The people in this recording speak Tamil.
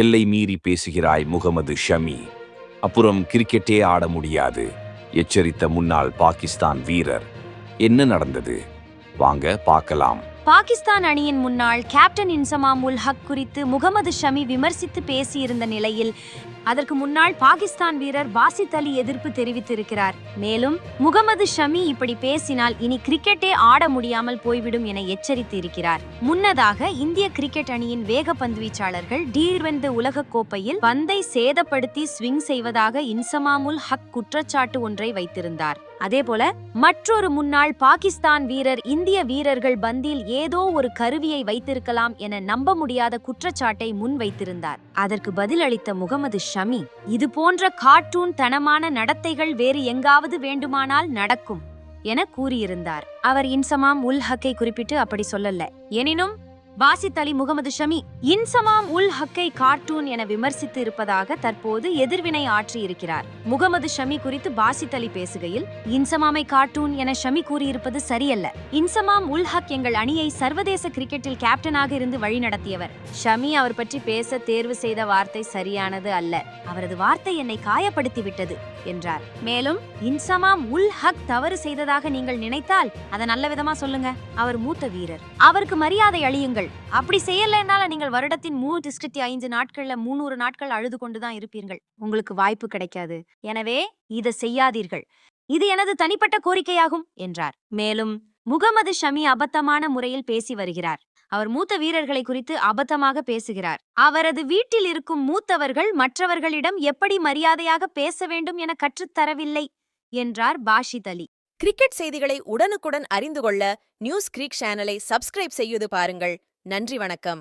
எல்லை மீறி பேசுகிறாய் முகமது ஷமி. அப்புறம் கிரிக்கெட்டே ஆட முடியாது எச்சரித்த முன்னாள் பாகிஸ்தான் வீரர். என்ன நடந்தது? வாங்க பார்க்கலாம். பாகிஸ்தான் அணியின் முன்னாள் கேப்டன் இன்சமாம் உல் ஹக் குறித்து முகமது ஷமி விமர்சித்து பேசியிருந்த நிலையில் அதற்கு முன்னாள் பாகிஸ்தான் வீரர் பாசித் அலி எதிர்ப்பு தெரிவித்திருக்கிறார். மேலும் முகமது ஷமி இப்படி பேசினால் இனி கிரிக்கெட்டே ஆட முடியாமல் போய்விடும் என எச்சரித்து இருக்கிறார். முன்னதாக இந்திய கிரிக்கெட் அணியின் வேக பந்துவீச்சாளர்கள் T20 உலக கோப்பையில் பந்தை சேதப்படுத்தி ஸ்விங் செய்வதாக இன்சமாம் உல் ஹக் குற்றச்சாட்டு ஒன்றை வைத்திருந்தார். அதேபோல மற்றொரு முன்னாள் பாகிஸ்தான் வீரர் இந்திய வீரர்கள் பந்தில் ஏதோ ஒரு கருவியை வைத்திருக்கலாம் என நம்ப முடியாத குற்றச்சாட்டை முன்வைத்திருந்தார். அதற்கு பதிலளித்த முகமது ஷமி, இது போன்ற கார்ட்டூன் தனமான நடத்தைகள் வேறு எங்காவது வேண்டுமானால் நடக்கும் என கூறியிருந்தார். அவர் இன்சமாம் உல் ஹக்கை குறிப்பிட்டு அப்படி சொல்லல. எனினும் பாசித் அலி முகமது ஷமி இன்சமாம் உல் ஹக்கை கார்ட்டூன் என விமர்சித்து இருப்பதாக தற்போது எதிர்வினை ஆற்றி இருக்கிறார். முகமது ஷமி குறித்து பாசித் அலி பேசுகையில், இன்சமாமை கார்ட்டூன் என ஷமி கூறியிருப்பது சரியல்ல. இன்சமாம் உல் ஹக் எங்கள் அணியை சர்வதேச கிரிக்கெட்டில் கேப்டனாக இருந்து வழிநடத்தியவர். ஷமி அவர் பற்றி பேச தேர்வு செய்த வார்த்தை சரியானது அல்ல. அவரது வார்த்தை என்னை காயப்படுத்திவிட்டது என்றார். மேலும் இன்சமாம் உல் ஹக் தவறு செய்ததாக நீங்கள் நினைத்தால் அதை நல்ல விதமா சொல்லுங்க. அவர் மூத்த வீரர், அவருக்கு மரியாதை அளியுங்கள். அப்படி செய்யலைன்னால நீங்கள் வருடத்தின் 365 நாட்கள்ல 300 நாட்கள் அழுது கொண்டுதான் இருப்பீர்கள். உங்களுக்கு வாய்ப்பு கிடைக்காது. எனவே இதை செய்யாதீர்கள். இது எனது தனிப்பட்ட கோரிக்கையாகும் என்றார். மேலும் முகமது ஷமி அபத்தமான முறையில் பேசி வருகிறார். அவர் மூத்த வீரர்களை குறித்து அபத்தமாக பேசுகிறார். அவரது வீட்டில் இருக்கும் மூத்தவர்கள் மற்றவர்களிடம் எப்படி மரியாதையாக பேச வேண்டும் என கற்றுத்தரவில்லை என்றார் பாசித் அலி. கிரிக்கெட் செய்திகளை உடனுக்குடன் அறிந்து கொள்ள நியூஸ் கிரிக் சேனலை சப்ஸ்கிரைப் செய்து பாருங்கள். நன்றி, வணக்கம்.